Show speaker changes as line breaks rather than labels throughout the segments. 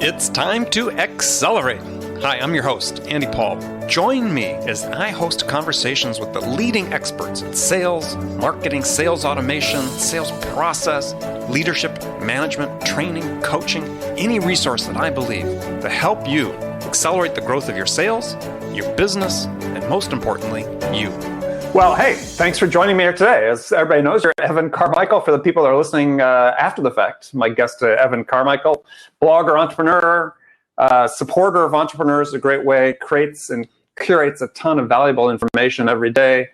It's time to accelerate. Hi, I'm your host, Andy Paul. Join me as I host conversations with the leading experts in sales, marketing, sales automation, sales process, leadership, management, training, coaching, any resource that I believe to help you accelerate the growth of your sales, your business, and most importantly, you.
Well, hey, thanks for joining me here today. As everybody knows, you're Evan Carmichael. For the people that are listening after the fact, my guest, Evan Carmichael, blogger, entrepreneur, supporter of entrepreneurs, a great way, creates and curates a ton of valuable information every day.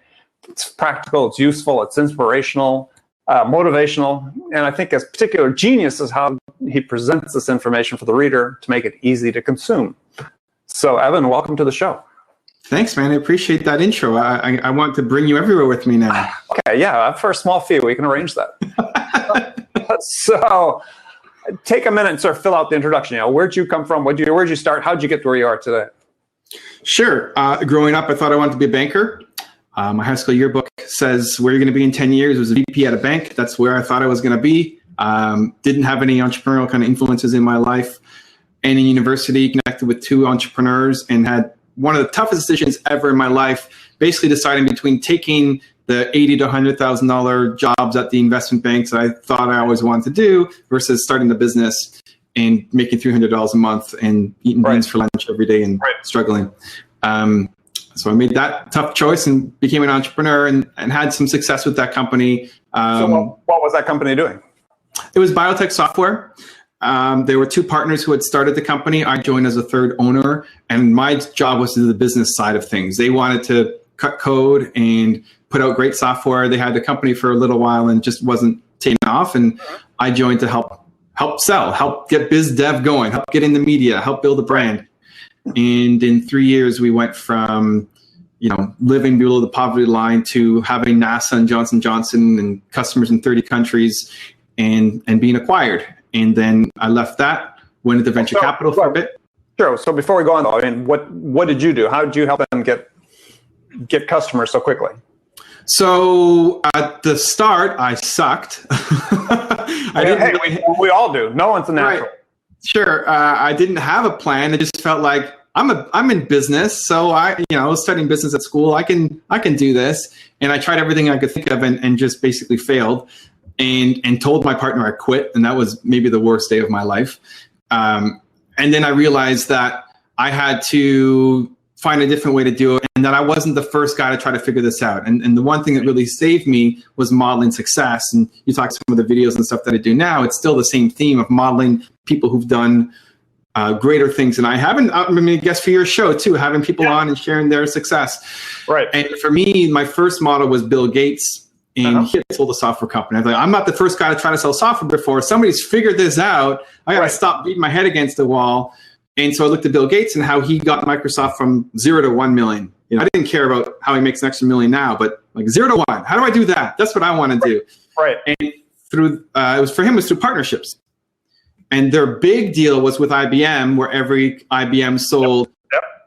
It's practical, it's useful, it's inspirational, motivational, and I think his particular genius is how he presents this information for the reader to make it easy to consume. So, Evan, welcome to the show.
Thanks, man. I appreciate that intro. I want to bring you everywhere with me now.
Okay, yeah, for a small fee, we can arrange that. So, take a minute and sort of fill out the introduction. You know, where'd you come from? Where'd you start? How'd you get to where you are today?
Sure. Growing up, I thought I wanted to be a banker. My high school yearbook says where you're going to be in 10 years. It was a VP at a bank. That's where I thought I was going to be. Didn't have any entrepreneurial kind of influences in my life. And in university, connected with two entrepreneurs and had one of the toughest decisions ever in my life, basically deciding between taking the $80,000 to $100,000 jobs at the investment banks that I thought I always wanted to do versus starting the business and making $300 a month and eating beans for lunch every day and struggling. So I made that tough choice and became an entrepreneur and had some success with that company.
So what was that company doing?
It was biotech software. There were two partners who had started the company. I joined as a third owner, and my job was to do the business side of things. They wanted to cut code and put out great software. They had the company for a little while and just wasn't taking off. And I joined to help sell, help get biz dev going, help get in the media, help build a brand. And in 3 years, we went from, living below the poverty line to having NASA and Johnson & Johnson and customers in 30 countries and being acquired. And then I left that, went into venture capital for a bit.
Sure. So before we go on, though, I mean, what did you do? How did you help them get customers so quickly?
So at the start, I sucked.
We all do. No one's a natural.
Right. Sure. I didn't have a plan. I just felt like I'm in business, so I was studying business at school. I can do this, and I tried everything I could think of and just basically failed. And told my partner I quit, and that was maybe the worst day of my life. And then I realized that I had to find a different way to do it, and that I wasn't the first guy to try to figure this out. And the one thing that really saved me was modeling success. And you talk some of the videos and stuff that I do now, it's still the same theme of modeling people who've done greater things than I have. And I mean, I guess for your show too, having people on and sharing their success. Right. And for me, my first model was Bill Gates. And he had sold a software company. I was like, I'm not the first guy to try to sell software before. Somebody's figured this out. I got to stop beating my head against the wall. And so I looked at Bill Gates and how he got Microsoft from 0 to 1 million. I didn't care about how he makes an extra million now, but like 0 to 1. How do I do that? That's what I want to do. Right. And through it was through partnerships. And their big deal was with IBM, where every IBM sold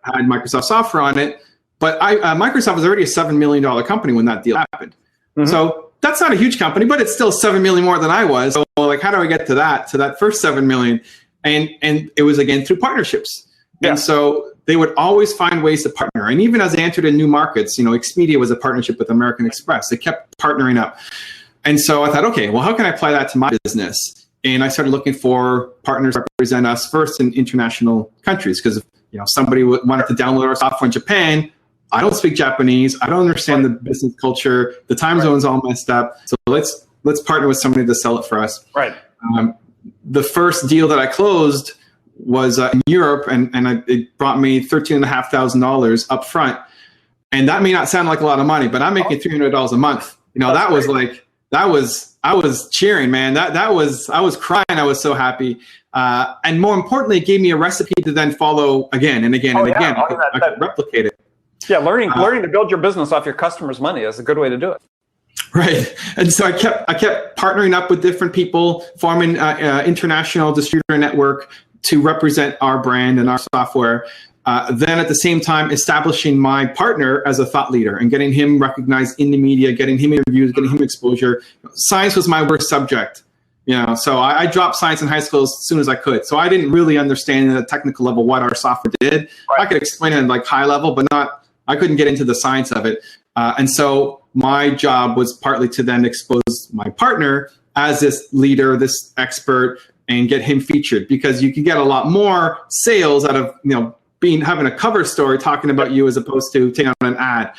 had Microsoft software on it. But Microsoft was already a $7 million company when that deal happened. Mm-hmm. So that's not a huge company, but it's still 7 million more than I was. So like, how do I get to that first 7 million? And it was again through partnerships. Yeah. And so they would always find ways to partner. And even as they entered in new markets, Expedia was a partnership with American Express. They kept partnering up. And so I thought, okay, well, how can I apply that to my business? And I started looking for partners to represent us first in international countries. Because if somebody wanted to download our software in Japan, I don't speak Japanese. I don't understand the business culture. The time zone's all messed up. So let's partner with somebody to sell it for us. Right. The first deal that I closed was in Europe, and it brought me $13,500 up front. And that may not sound like a lot of money, but I'm making $300 a month. That was like I was cheering, man. I was crying. I was so happy. And more importantly, it gave me a recipe to then follow again and again and again. I could replicate it.
Yeah, learning to build your business off your customers' money is a good way to do it.
Right, and so I kept partnering up with different people, forming international distributor network to represent our brand and our software. Then at the same time, establishing my partner as a thought leader and getting him recognized in the media, getting him interviews, getting him exposure. Science was my worst subject. So I dropped science in high school as soon as I could. So I didn't really understand at a technical level what our software did. Right. I could explain it at like high level, but I couldn't get into the science of it. And so my job was partly to then expose my partner as this leader, this expert, and get him featured, because you can get a lot more sales out of, having a cover story talking about you as opposed to taking on an ad.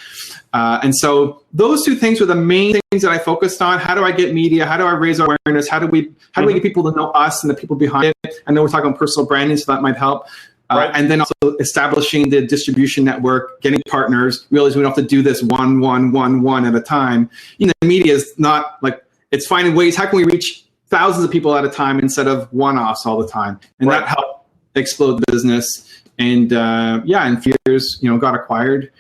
And so those two things were the main things that I focused on. How do I get media? How do I raise awareness? How do we get people to know us and the people behind it? I know we're talking about personal branding, so that might help. Right. And then also establishing the distribution network, getting partners, realizing we don't have to do this one at a time. The media is not like, it's finding ways, how can we reach thousands of people at a time instead of one-offs all the time? And that helped explode the business. And in 4 years, got acquired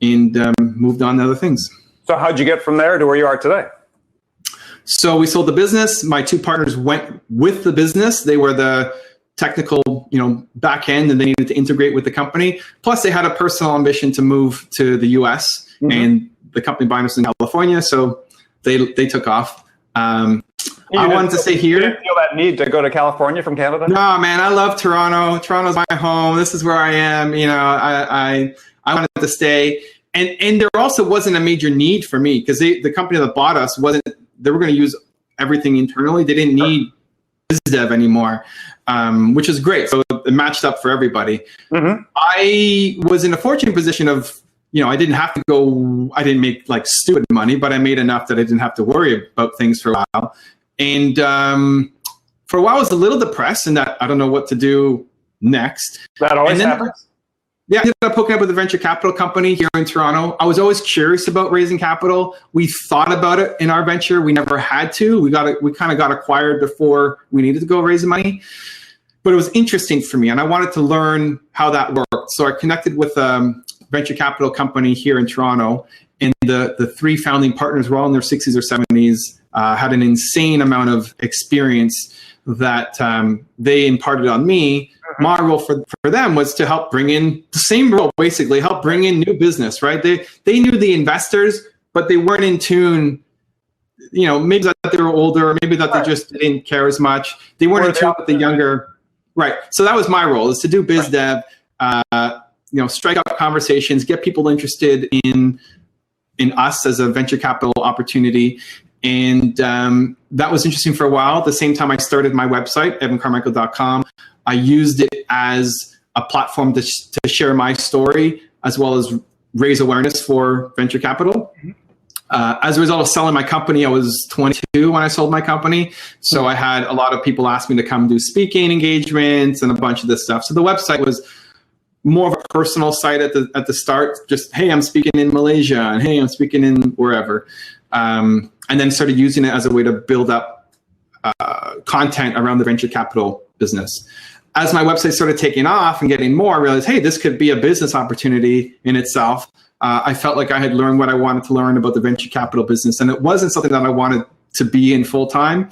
and moved on to other things. So
how'd you get from there to where you are today?
So we sold the business. My two partners went with the business. They were the technical, back end, and they needed to integrate with the company. Plus, they had a personal ambition to move to the US, and the company buying us in California. So they took off. I wanted to stay here.
You didn't feel that need to go to California from Canada?
No, man, I love Toronto. Toronto's my home. This is where I am. I wanted to stay. And there also wasn't a major need for me, because the company that bought us they were going to use everything internally. They didn't need biz dev anymore, which is great. So it matched up for everybody. Mm-hmm. I was in a fortunate position of, I didn't have to go, I didn't make like stupid money, but I made enough that I didn't have to worry about things for a while. And for a while I was a little depressed in that I don't know what to do next.
That always happens.
Yeah, I ended up hooking up with a venture capital company here in Toronto. I was always curious about raising capital. We thought about it in our venture. We never had to. We kind of got acquired before we needed to go raise the money. But it was interesting for me, and I wanted to learn how that worked. So I connected with a venture capital company here in Toronto, and the three founding partners were all in their 60s or 70s, had an insane amount of experience that they imparted on me. My role for them was to help bring in the same role, basically, help bring in new business, right? They knew the investors, but they weren't in tune, maybe that they were older, or maybe that they just didn't care as much. They weren't in tune with the younger, right? So that was my role, is to do biz dev, strike up conversations, get people interested in us as a venture capital opportunity. And that was interesting for a while. At the same time, I started my website, evancarmichael.com. I used it as a platform to share my story, as well as raise awareness for venture capital. As a result of selling my company, I was 22 when I sold my company. So I had a lot of people ask me to come do speaking engagements and a bunch of this stuff. So the website was more of a personal site at the start. Just, hey, I'm speaking in Malaysia, and hey, I'm speaking in wherever. And then started using it as a way to build up content around the venture capital business. As my website started taking off and getting more, I realized, hey, this could be a business opportunity in itself. I felt like I had learned what I wanted to learn about the venture capital business, and it wasn't something that I wanted to be in full time.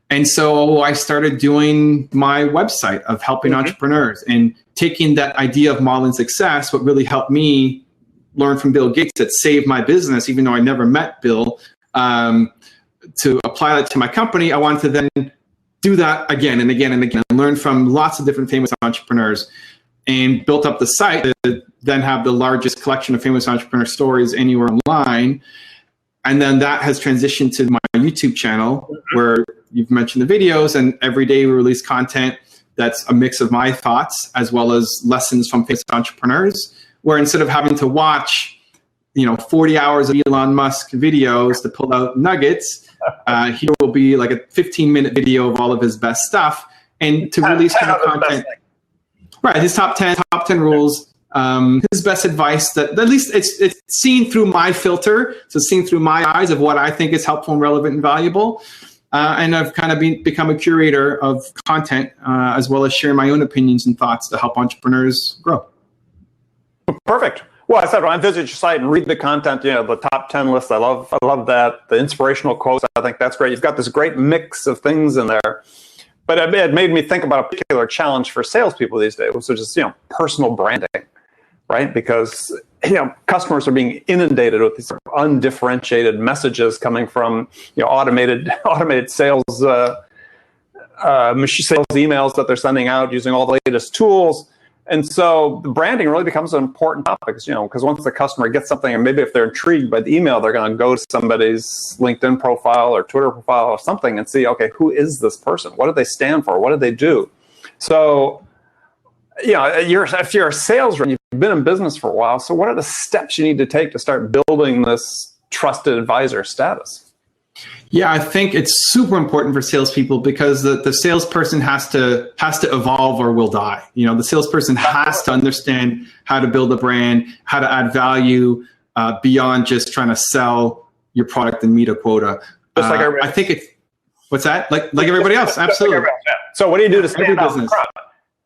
And so I started doing my website of helping entrepreneurs and taking that idea of modeling success, what really helped me learn from Bill Gates that saved my business, even though I never met Bill, to apply that to my company. I wanted to then do that again and again and again, and learn from lots of different famous entrepreneurs, and built up the site to then have the largest collection of famous entrepreneur stories anywhere online. And then that has transitioned to my YouTube channel, where you've mentioned the videos, and every day we release content that's a mix of my thoughts as well as lessons from famous entrepreneurs, where instead of having to watch 40 hours of Elon Musk videos to pull out nuggets, here will be like a 15-minute video of all of his best stuff, and to release kind of content. Right, his top 10 rules, his best advice, that at least it's seen through my filter, so seen through my eyes of what I think is helpful and relevant and valuable. And I've kind of become a curator of content, as well as share my own opinions and thoughts to help entrepreneurs grow.
Perfect. Well, I said, when I visit your site and read the content, the top 10 list, I love that. The inspirational quotes, I think that's great. You've got this great mix of things in there. But it made me think about a particular challenge for salespeople these days, which is, personal branding, right? Because, customers are being inundated with these undifferentiated messages coming from, automated sales machine sales emails that they're sending out using all the latest tools. And so the branding really becomes an important topic, because once the customer gets something, and maybe if they're intrigued by the email, they're going to go to somebody's LinkedIn profile or Twitter profile or something and see, okay, who is this person? What do they stand for? What do they do? So, if you're a sales rep, you've been in business for a while, so what are the steps you need to take to start building this trusted advisor status?
Yeah, I think it's super important for salespeople because the salesperson has to evolve or will die. The salesperson has to understand how to build a brand, how to add value beyond just trying to sell your product and meet a quota.
Just like everybody.
I think it's what's that? Like everybody else, absolutely.
Like yeah. So what do you do to stand out in front?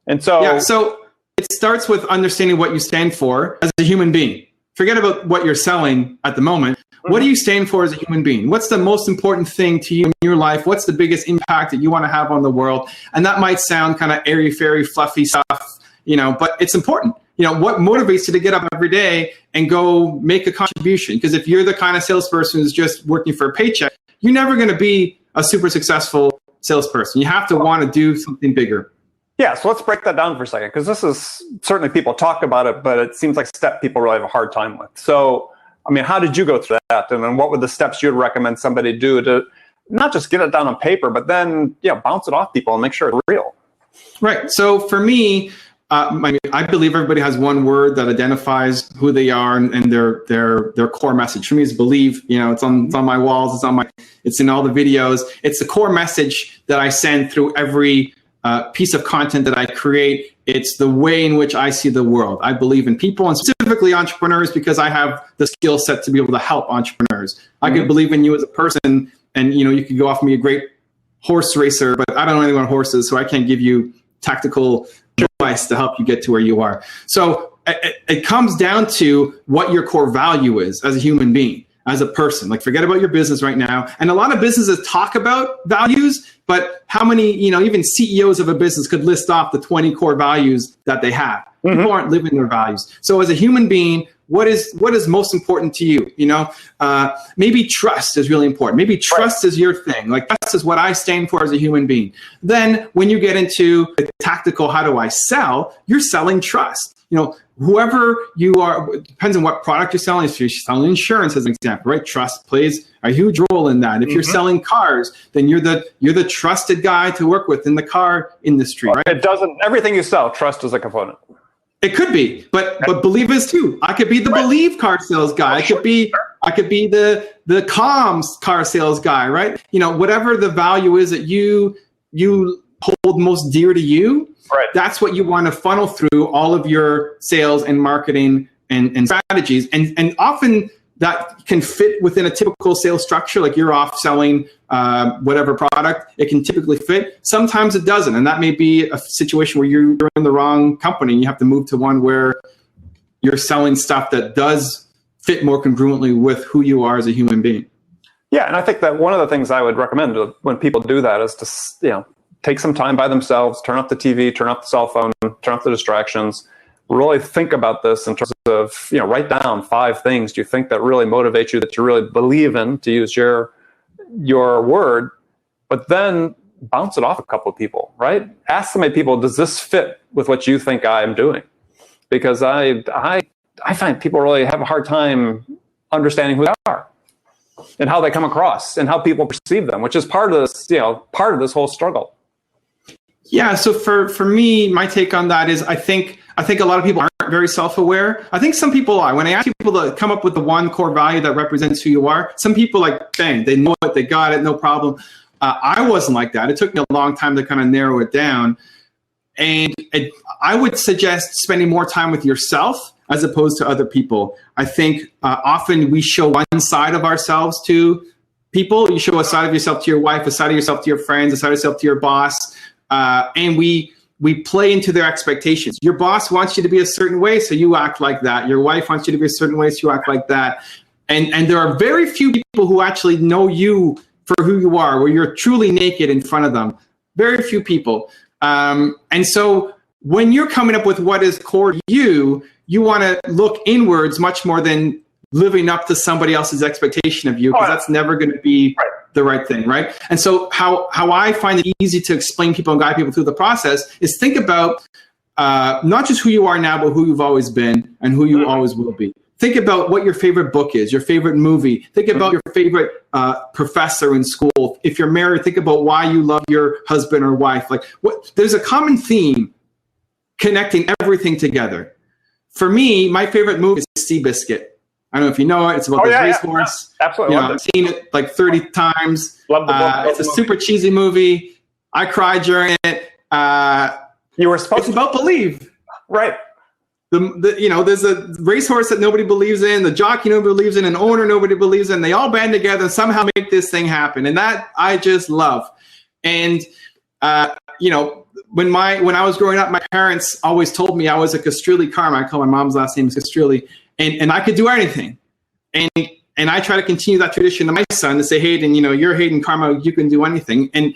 And so
it starts with understanding what you stand for as a human being. Forget about what you're selling at the moment. What do you stand for as a human being? What's the most important thing to you in your life? What's the biggest impact that you want to have on the world? And that might sound kind of airy-fairy, fluffy stuff, but it's important. What motivates you to get up every day and go make a contribution? Because if you're the kind of salesperson who's just working for a paycheck, you're never going to be a super successful salesperson. You have to want to do something bigger.
Yeah, so let's break that down for a second, because this is certainly people talk about it, but it seems like a step people really have a hard time with. So, how did you go through that? And then what were the steps you'd recommend somebody do to not just get it down on paper, but then bounce it off people and make sure it's real? Right.
So for me, I believe everybody has one word that identifies who they are and their core message. For me, is believe. It's on my walls. It's in all the videos. It's the core message that I send through every piece of content that I create. It's the way in which I see the world. I believe in people, and specifically entrepreneurs, because I have the skill set to be able to help entrepreneurs. I could believe in you as a person, and you could go off me a great horse racer, but I don't know anything about horses, so I can't give you tactical advice to help you get to where you are. So it comes down to what your core value is as a human being, as a person. Like, forget about your business right now. And a lot of businesses talk about values, but how many, even CEOs of a business could list off the 20 core values that they have? People aren't living their values. So as a human being, what is most important to you? Maybe trust is really important. Maybe trust is your thing. Like, trust is what I stand for as a human being. Then when you get into the tactical, how do I sell? You're selling trust. Whoever you are, depends on what product you're selling. If you're selling insurance, as an example, right? Trust plays a huge role in that. If you're selling cars, then you're the trusted guy to work with in the car industry, right?
It doesn't. Everything you sell, trust is a component.
It could be, but believe is too. I could be the believe car sales guy. I could be the comms car sales guy, right? Whatever the value is that you hold most dear to you. Right. That's what you want to funnel through all of your sales and marketing and strategies. And often that can fit within a typical sales structure. Like, you're off selling whatever product, it can typically fit. Sometimes it doesn't. And that may be a situation where you're in the wrong company and you have to move to one where you're selling stuff that does fit more congruently with who you are as a human being.
Yeah, and I think that one of the things I would recommend when people do that is to, take some time by themselves, turn off the TV, turn off the cell phone, turn off the distractions, really think about this in terms of, write down 5 things you think that really motivate you, that you really believe in, to use your word, but then bounce it off a couple of people, right? Ask so many people, does this fit with what you think I'm doing? Because I find people really have a hard time understanding who they are and how they come across and how people perceive them, which is part of this whole struggle.
Yeah, so for me, my take on that is I think a lot of people aren't very self-aware. I think some people are. When I ask people to come up with the one core value that represents who you are, some people bang, they know it, they got it, no problem. I wasn't like that. It took me a long time to kind of narrow it down. And I would suggest spending more time with yourself as opposed to other people. I think often we show one side of ourselves to people. You show a side of yourself to your wife, a side of yourself to your friends, a side of yourself to your boss. And we play into their expectations. Your boss wants you to be a certain way, so you act like that. Your wife wants you to be a certain way, so you act like that. And there are very few people who actually know you for who you are, where you're truly naked in front of them. Very few people. And so when you're coming up with what is core to you, you want to look inwards much more than living up to somebody else's expectation of you, because that's never going to be the right thing, right? And so how I find it easy to explain people and guide people through the process is think about not just who you are now, but who you've always been and who you always will be. Think about what your favorite book is, your favorite movie. Think about your favorite professor in school. If you're married, think about why you love your husband or wife. Like, there's a common theme connecting everything together. For me, my favorite movie is Seabiscuit. I don't know if you know it. It's about this racehorse.
Yeah. Absolutely.
I've seen it like 30 times.
Love the book.
It's a super cheesy movie. I cried during it.
You were supposed
It's about belief.
Right.
There's a racehorse that nobody believes in, the jockey nobody believes in, an owner nobody believes in. They all band together and somehow make this thing happen. And that I just love. And, when I was growing up, my parents always told me I was a Carmichael. My mom's last name is Castrilli. And I could do anything. And I try to continue that tradition to my son to say, Hayden, you're Hayden Carmichael, you can do anything. And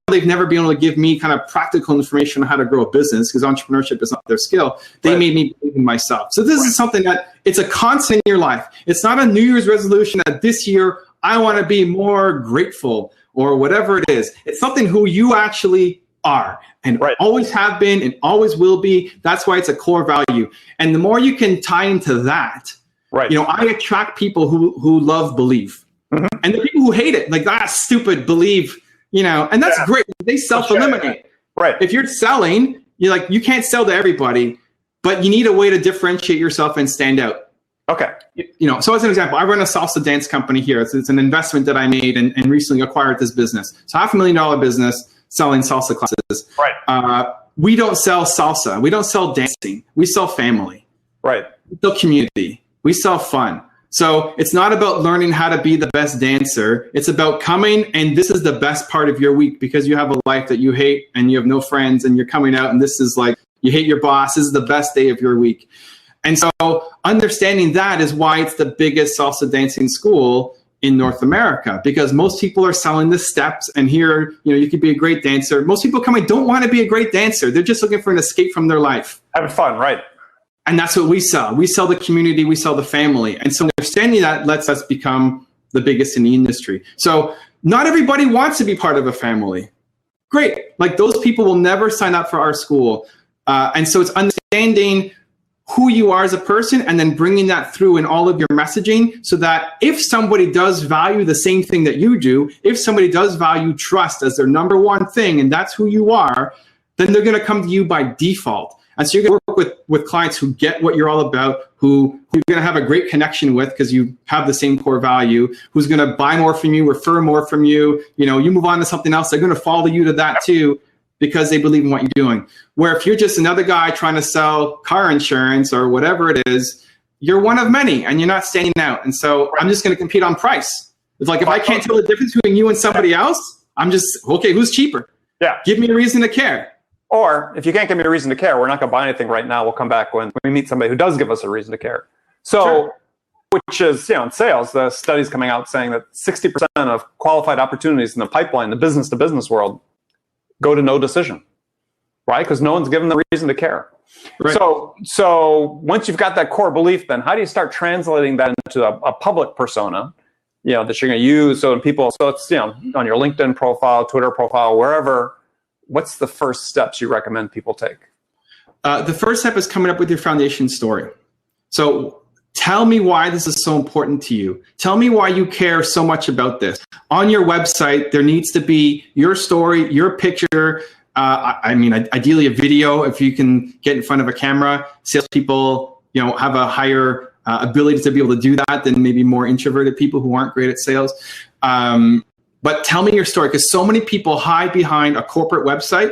they've never been able to give me kind of practical information on how to grow a business because entrepreneurship is not their skill. They made me believe in myself. So this is something that it's a constant in your life. It's not a New Year's resolution that this year I want to be more grateful or whatever it is. It's something who you actually are and always have been and always will be. That's why it's a core value. And the more you can tie into that, I attract people who love belief. Mm-hmm. And the people who hate it, like, stupid believe. And that's great. They self-eliminate.
Right.
If you're selling, you can't sell to everybody, but you need a way to differentiate yourself and stand out.
Okay.
So as an example, I run a salsa dance company here. It's an investment that I made and recently acquired this business. So $500,000 business selling salsa classes.
Right.
We don't sell salsa. We don't sell dancing. We sell family.
Right.
We sell community. We sell fun. So it's not about learning how to be the best dancer. It's about coming, and this is the best part of your week because you have a life that you hate and you have no friends and you're coming out and this is like, you hate your boss. This is the best day of your week. And so understanding that is why it's the biggest salsa dancing school in North America, because most people are selling the steps and here, you could be a great dancer. Most people coming don't want to be a great dancer. They're just looking for an escape from their life.
Having fun, right?
And that's what we sell. We sell the community, we sell the family. And so understanding that lets us become the biggest in the industry. So not everybody wants to be part of a family. Great. Like, those people will never sign up for our school. And so it's understanding who you are as a person and then bringing that through in all of your messaging so that if somebody does value the same thing that you do, if somebody does value trust as their number one thing, and that's who you are, then they're going to come to you by default. And so you're going to work with clients who get what you're all about, who you're going to have a great connection with because you have the same core value, who's going to buy more from you, refer more from you. You move on to something else, they're going to follow you to that too because they believe in what you're doing. Where if you're just another guy trying to sell car insurance or whatever it is, you're one of many and you're not standing out. And so I'm just going to compete on price. It's like if I can't tell the difference between you and somebody else, I'm just, okay, who's cheaper?
Yeah.
Give me a reason to care.
Or if you can't give me a reason to care, we're not going to buy anything right now. We'll come back when we meet somebody who does give us a reason to care. So, which is, in sales, the studies coming out saying that 60% of qualified opportunities in the pipeline, the business to business world, go to no decision, right? Because no one's given the reason to care. Right. So once you've got that core belief, then how do you start translating that into a public persona, that you're going to use? So it's, on your LinkedIn profile, Twitter profile, wherever. What's the first steps you recommend people take?
The first step is coming up with your foundation story. So tell me why this is so important to you. Tell me why you care so much about this. On your website, there needs to be your story, your picture. Ideally a video if you can get in front of a camera. Salespeople, have a higher ability to be able to do that than maybe more introverted people who aren't great at sales. But tell me your story, because so many people hide behind a corporate website.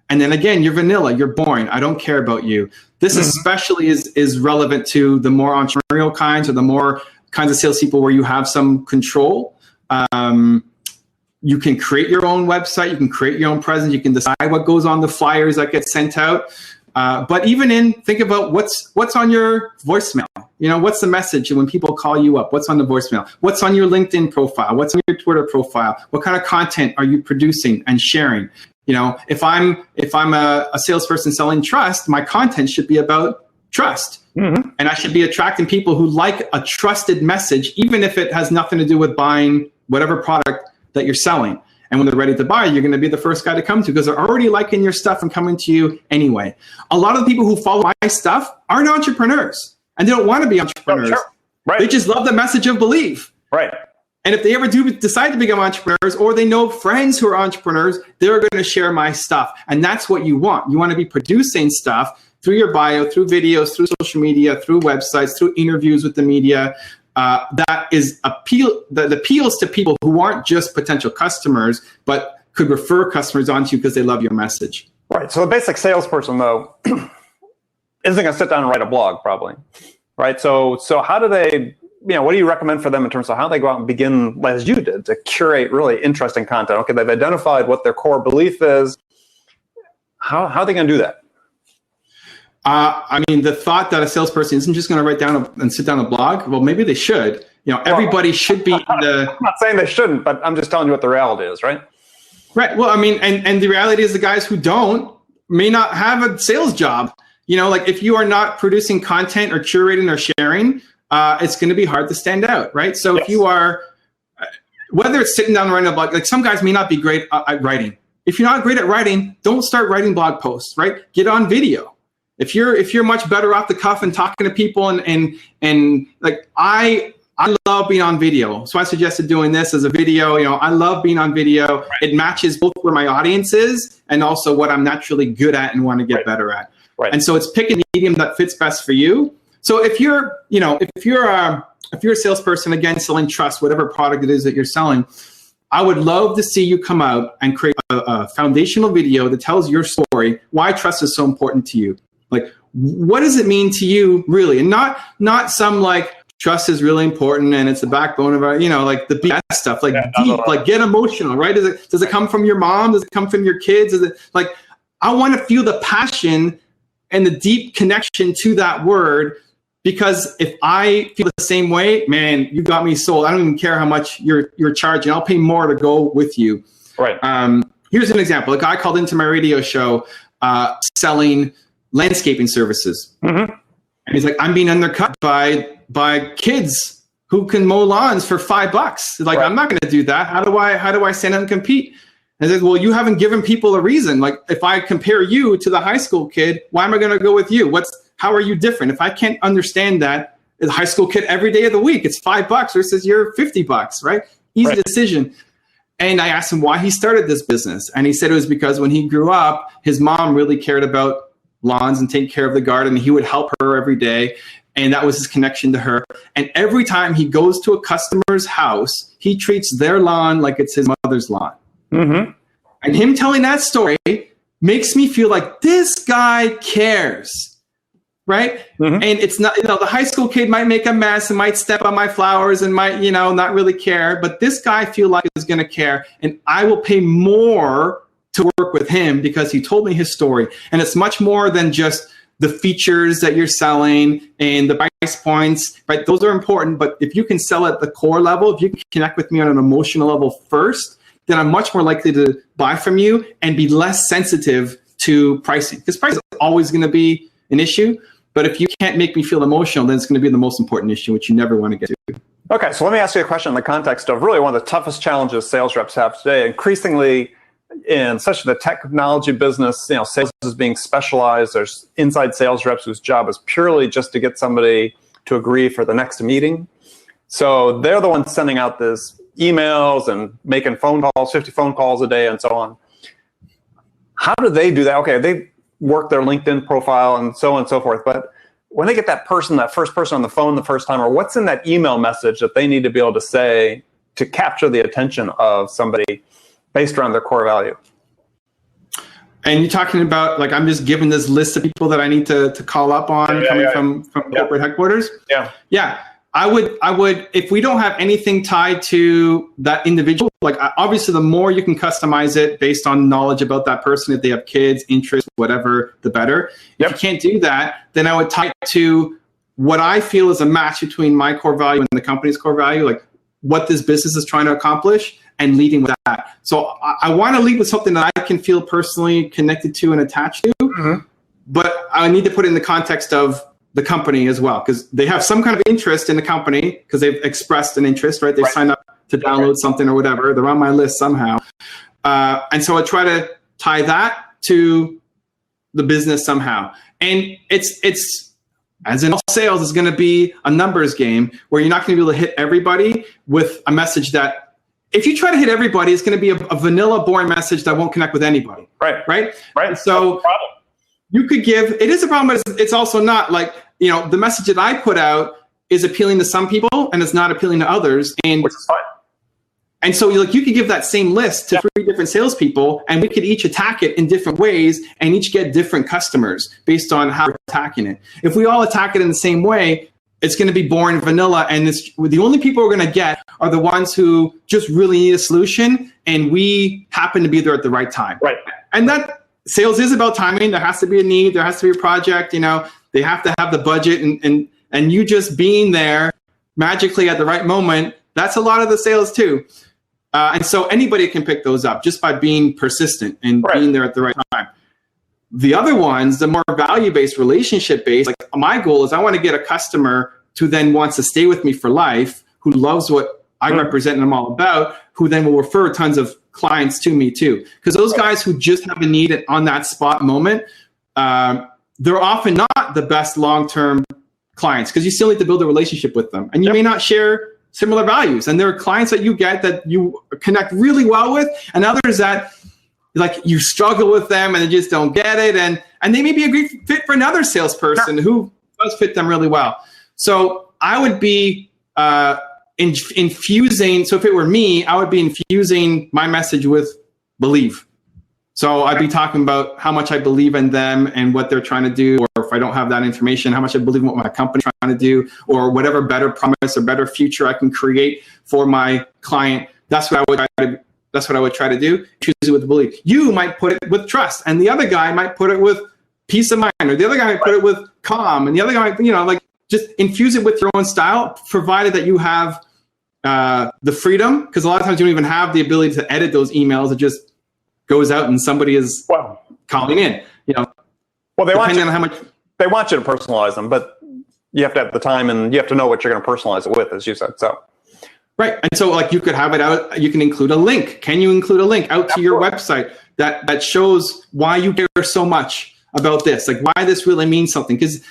And then again, you're vanilla, you're boring. I don't care about you. This especially is relevant to the more entrepreneurial kinds or the more kinds of salespeople where you have some control. You can create your own website. You can create your own presence. You can decide what goes on the flyers that get sent out. But even think about what's on your voicemail. What's the message when people call you up? What's on the voicemail? What's on your LinkedIn profile? What's on your Twitter profile? What kind of content are you producing and sharing? If I'm a salesperson selling trust, my content should be about trust. Mm-hmm. And I should be attracting people who like a trusted message, even if it has nothing to do with buying whatever product that you're selling. And when they're ready to buy, you're going to be the first guy to come to because they're already liking your stuff and coming to you anyway. A lot of the people who follow my stuff aren't entrepreneurs and they don't want to be entrepreneurs.
Oh, sure. Right.
They just love the message of belief.
Right.
And if they ever do decide to become entrepreneurs or they know friends who are entrepreneurs, they're going to share my stuff. And that's what you want. You want to be producing stuff through your bio, through videos, through social media, through websites, through interviews with the media. That appeals to people who aren't just potential customers, but could refer customers onto you because they love your message.
Right. So the basic salesperson, though, isn't going to sit down and write a blog, probably. Right. So how do they, what do you recommend for them in terms of how they go out and begin, as you did, to curate really interesting content? Okay, they've identified what their core belief is. How are they going to do that?
I mean, the thought that a salesperson isn't just going to write down and sit down a blog, well, maybe they should. Everybody should be
I'm not saying they shouldn't, but I'm just telling you what the reality is, right?
Right. Well, I mean, and the reality is the guys who don't may not have a sales job. Like if you are not producing content or curating or sharing, it's going to be hard to stand out, right? So If you are, whether it's sitting down and writing a blog, like some guys may not be great at writing. If you're not great at writing, don't start writing blog posts, right? Get on video. If you're much better off the cuff and talking to people and like I love being on video. So I suggested doing this as a video. I love being on video. Right. It matches both where my audience is and also what I'm naturally good at and want to get better at. Right. And so it's pick a medium that fits best for you. So if you're a salesperson, again, selling trust, whatever product it is that you're selling, I would love to see you come out and create a foundational video that tells your story, why trust is so important to you. Like, what does it mean to you, really? And not some like trust is really important and it's the backbone of our, like the BS stuff, like deep, like get emotional, right? Does it come from your mom? Does it come from your kids? Is it like, I want to feel the passion and the deep connection to that word, because if I feel the same way, man, you got me sold. I don't even care how much you're charging. I'll pay more to go with you. Right. Here's an example. A guy called into my radio show selling landscaping services. Mm-hmm. And he's like, I'm being undercut by kids who can mow lawns for $5. Like, right. I'm not going to do that. How do I stand out and compete? And I said, well, you haven't given people a reason. Like, if I compare you to the high school kid, why am I going to go with you? How are you different? If I can't understand that, the high school kid every day of the week, it's $5 versus you're $50, right? Easy decision. And I asked him why he started this business. And he said it was because when he grew up, his mom really cared about lawns and take care of the garden. He would help her every day. And that was his connection to her. And every time he goes to a customer's house, he treats their lawn like it's his mother's lawn. Mm-hmm. And him telling that story makes me feel like this guy cares, right? Mm-hmm. And it's not, the high school kid might make a mess and might step on my flowers and might, not really care. But this guy I feel like is going to care. And I will pay more to work with him because he told me his story. And it's much more than just the features that you're selling and the price points, right? Those are important. But if you can sell at the core level, if you can connect with me on an emotional level first, then I'm much more likely to buy from you and be less sensitive to pricing. Because price is always going to be an issue. But if you can't make me feel emotional, then it's going to be the most important issue, which you never want to get to.
Okay, so let me ask you a question in the context of really one of the toughest challenges sales reps have today. Increasingly, in such the technology business, sales is being specialized. There's inside sales reps whose job is purely just to get somebody to agree for the next meeting. So they're the ones sending out this emails and making phone calls, 50 phone calls a day and so on. How do they do that? Okay, they work their LinkedIn profile and so on and so forth. But when they get that first person on the phone the first time, or what's in that email message that they need to be able to say to capture the attention of somebody based around their core value?
And you're talking about, like, I'm just giving this list of people that I need to call up on from corporate headquarters? Yeah. I would, if we don't have anything tied to that individual, like obviously the more you can customize it based on knowledge about that person, if they have kids, interests, whatever, the better. If you can't do that, then I would tie it to what I feel is a match between my core value and the company's core value, like what this business is trying to accomplish, and leading with that. So I want to lead with something that I can feel personally connected to and attached to, but I need to put it in the context of the company as well, because they have some kind of interest in the company because they've expressed an interest, right? They've signed up to download something or whatever. They're on my list somehow. And so I try to tie that to the business somehow. And it's as in all sales, is going to be a numbers game where you're not going to be able to hit everybody with a message that, if you try to hit everybody, it's going to be a vanilla, boring message that won't connect with anybody. Right. So you could give, it is a problem, but it's also not like, the message that I put out is appealing to some people and it's not appealing to others. And
which is fine.
And so you could give that same list to 3 different salespeople, and we could each attack it in different ways and each get different customers based on how we're attacking it. If we all attack it in the same way, it's going to be boring vanilla, and the only people we're going to get are the ones who just really need a solution, and we happen to be there at the right time.
Right.
And that sales is about timing. There has to be a need. There has to be a project. They have to have the budget, and you just being there magically at the right moment. That's a lot of the sales too. And so anybody can pick those up just by being persistent and being there at the right time. The other ones, the more value-based, relationship-based, like my goal is I want to get a customer who then wants to stay with me for life, who loves what I represent and I'm all about, who then will refer tons of clients to me too. Because those guys who just have a need on that spot moment, they're often not the best long-term clients because you still need to build a relationship with them. And you may not share similar values. And there are clients that you get that you connect really well with, and others that like you struggle with them and they just don't get it. And they may be a great fit for another salesperson who does fit them really well. So I would be infusing. So if it were me, I would be infusing my message with believe. So I'd be talking about how much I believe in them and what they're trying to do, or if I don't have that information, how much I believe in what my company's trying to do, or whatever better promise or better future I can create for my client. That's what I would try to do. Choose it with belief. You might put it with trust, and the other guy might put it with peace of mind, or the other guy might put it with calm, and the other guy, like just infuse it with your own style, provided that you have the freedom, because a lot of times you don't even have the ability to edit those emails. It just goes out and somebody is calling in,
Well, they want you to personalize them, but you have to have the time and you have to know what you're going to personalize it with, as you said. So,
right. And so like you could have it out, you can include a link. Can you include a link out to your website that shows why you care so much about this, like why this really means something? Because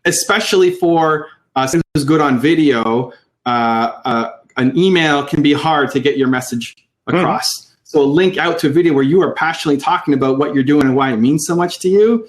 especially for someone who's good on video, an email can be hard to get your message across. So a link out to a video where you are passionately talking about what you're doing and why it means so much to you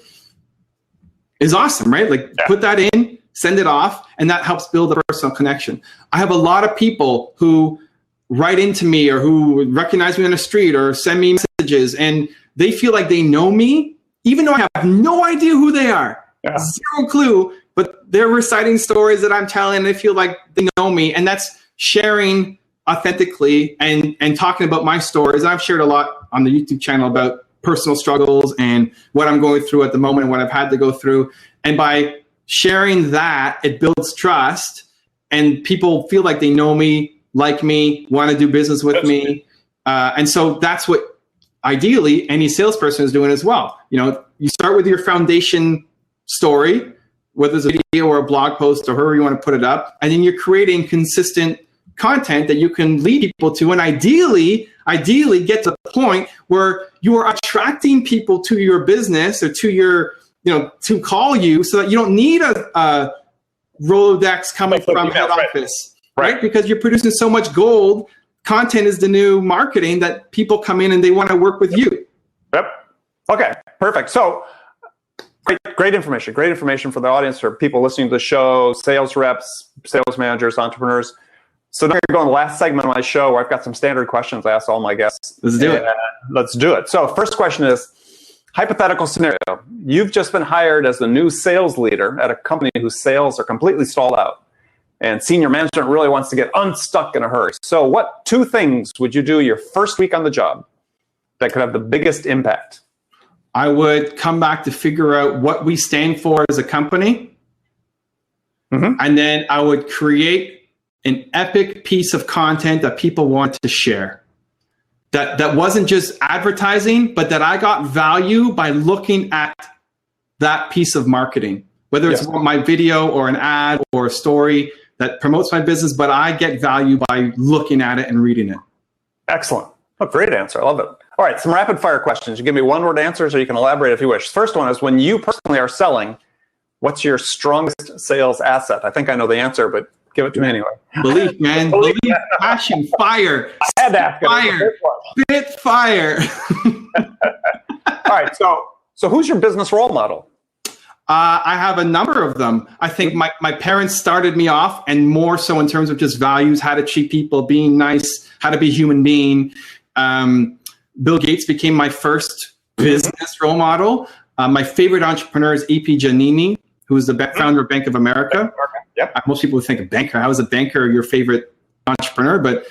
is awesome, right? Like put that in, send it off, and that helps build a personal connection. I have a lot of people who write into me or who recognize me on the street or send me messages, and they feel like they know me, even though I have no idea who they are. Zero clue, but they're reciting stories that I'm telling, and they feel like they know me, and that's sharing authentically and talking about my stories. I've shared a lot on the YouTube channel about personal struggles and what I'm going through at the moment and what I've had to go through. And by sharing that, it builds trust, and people feel like they know me, like me, want to do business with me. And so that's what ideally any salesperson is doing as well. You start with your foundation story, whether it's a video or a blog post or however you want to put it up, and then you're creating consistent content that you can lead people to, and ideally get to the point where you are attracting people to your business or to your, to call you, so that you don't need a Rolodex coming from head office, right? Because you're producing so much gold. Content is the new marketing that people come in and they want to work with you.
Yep. Okay, perfect. So great information for the audience, for people listening to the show, sales reps, sales managers, entrepreneurs. So now we're going to the last segment of my show where I've got some standard questions I ask all my guests.
Let's do it.
So first question is, hypothetical scenario. You've just been hired as the new sales leader at a company whose sales are completely stalled out, and senior management really wants to get unstuck in a hurry. So what 2 things would you do your first week on the job that could have the biggest impact?
I would come back to figure out what we stand for as a company. And then I would create an epic piece of content that people want to share. That wasn't just advertising, but that I got value by looking at that piece of marketing, whether it's my video or an ad or a story. that promotes my business, but I get value by looking at it and reading it.
Excellent. Oh, great answer. I love it. All right, some rapid fire questions. You give me one-word answers or you can elaborate if you wish. First one is, when you personally are selling, what's your strongest sales asset? I think I know the answer, but give it to me anyway.
Belief, man. Belief, passion, fire.
I had to ask it.
Fire. Spit fire.
All right, so who's your business role model?
I have a number of them. I think my parents started me off, and more so in terms of just values, how to treat people, being nice, how to be a human being. Bill Gates became my first business role model. My favorite entrepreneur is E.P. Giannini, who is the founder of Bank of America.
Yep.
Most people would think a banker. How is a banker your favorite entrepreneur? But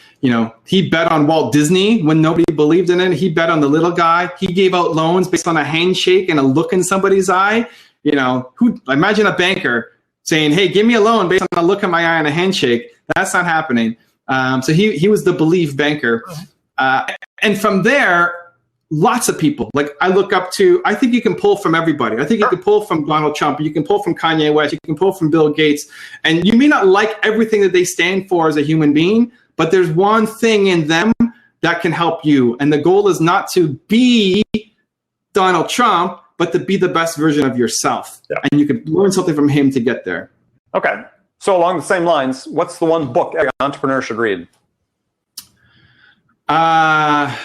he bet on Walt Disney when nobody believed in it. He bet on the little guy. He gave out loans based on a handshake and a look in somebody's eye. Imagine a banker saying, "Hey, give me a loan based on a look in my eye and a handshake." That's not happening. So he was the belief banker. And from there, lots of people, like I look up to, I think you can pull from everybody. I think you can pull from Donald Trump, you can pull from Kanye West, you can pull from Bill Gates. And you may not like everything that they stand for as a human being, but there's one thing in them that can help you. And the goal is not to be Donald Trump, but to be the best version of yourself. Yeah. And you can learn something from him to get there.
Okay. So along the same lines, what's the one book every entrepreneur should read?
My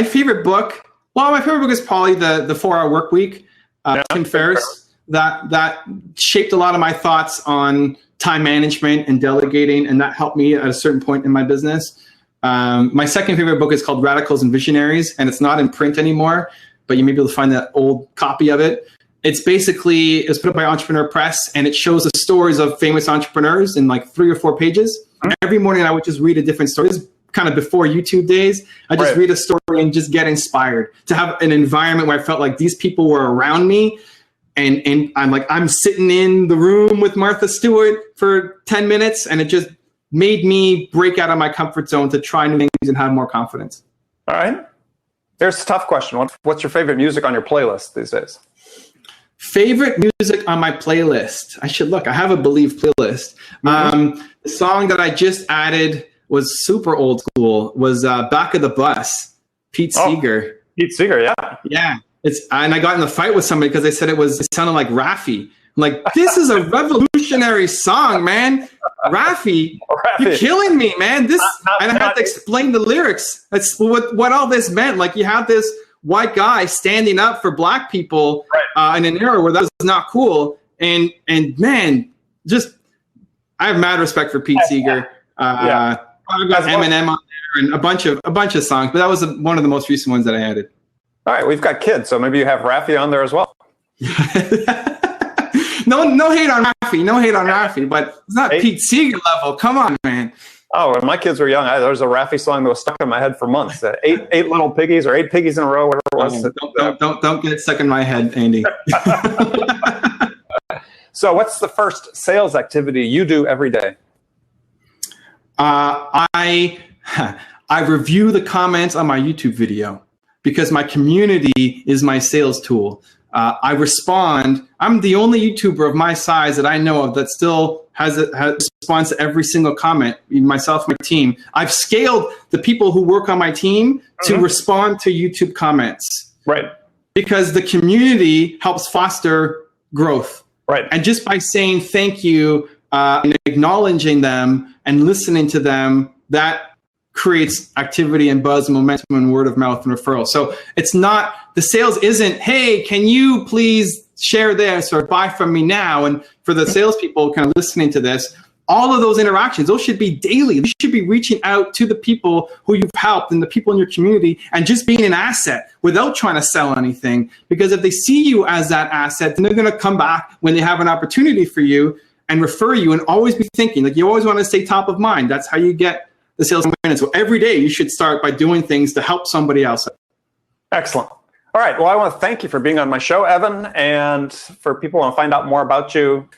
favorite book is probably the 4-Hour Work Week, Tim Ferriss. That shaped a lot of my thoughts on time management and delegating, and that helped me at a certain point in my business. My second favorite book is called Radicals and Visionaries, and it's not in print anymore, but you may be able to find that old copy of it. It's put up by Entrepreneur Press, and it shows the stories of famous entrepreneurs in like 3 or 4 pages. Every morning I would just read a different story. This is kind of before YouTube days. I just read a story and just get inspired to have an environment where I felt like these people were around me. And I'm sitting in the room with Martha Stewart for 10 minutes, and it just made me break out of my comfort zone to try new things and have more confidence.
All right. Here's a tough question. What's your favorite music on your playlist these days?
Favorite music on my playlist. I have a Believe playlist. The song that I just added was super old school, was Back of the Bus, Pete Seeger.
Pete Seeger, yeah.
Yeah. And I got in a fight with somebody because they said it sounded like Raffi. I'm like, this is a revolutionary song, man. Raffi, you're killing me, man. And I had to explain the lyrics. That's what all this meant. Like, you have this white guy standing up for black people in an era where that was not cool. And man, I have mad respect for Pete Seeger. I've got Eminem on there and a bunch of songs, but that was one of the most recent ones that I added.
All right, we've got kids, so maybe you have Raffi on there as well.
No hate on Raffi, but it's not Pete Seeger level. Come on, man.
Oh, when my kids were young, there was a Raffi song that was stuck in my head for months. Eight little piggies or 8 piggies in a row, whatever it was.
Don't get it stuck in my head, Andy.
So what's the first sales activity you do every day?
I review the comments on my YouTube video because my community is my sales tool. I respond. I'm the only YouTuber of my size that I know of that still has response to every single comment, myself and my team. I've scaled the people who work on my team to respond to YouTube comments.
Right.
Because the community helps foster growth.
Right.
And just by saying thank you and acknowledging them and listening to them, that creates activity and buzz and momentum and word of mouth and referral. So it's not, the sales isn't, hey, can you please share this or buy from me now? And for the salespeople kind of listening to this, all of those interactions, those should be daily. You should be reaching out to the people who you've helped and the people in your community and just being an asset without trying to sell anything. Because if they see you as that asset, then they're going to come back when they have an opportunity for you and refer you, and always be thinking. Like, you always want to stay top of mind. That's how you get the sales minutes. So every day you should start by doing things to help somebody else.
Excellent. All right. Well, I want to thank you for being on my show, Evan. And for people who want to find out more about you,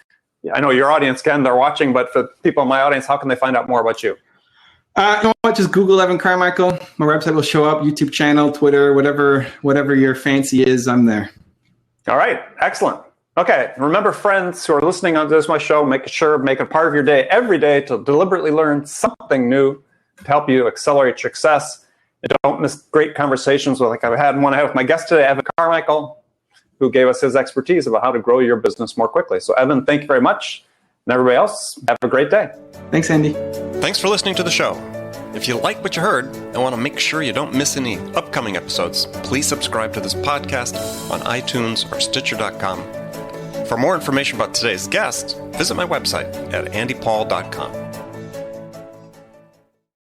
I know your audience can, they're watching, but for people in my audience, how can they find out more about you?
You know what? Just Google Evan Carmichael. My website will show up, YouTube channel, Twitter, whatever your fancy is, I'm there.
All right. Excellent. Okay, remember, friends who are listening on this my show, make it a part of your day every day to deliberately learn something new to help you accelerate success. And don't miss great conversations like I've had one I had with my guest today, Evan Carmichael, who gave us his expertise about how to grow your business more quickly. So, Evan, thank you very much. And everybody else, have a great day.
Thanks, Andy.
Thanks for listening to the show. If you like what you heard and want to make sure you don't miss any upcoming episodes, please subscribe to this podcast on iTunes or Stitcher.com. For more information about today's guest, visit my website at andypaul.com.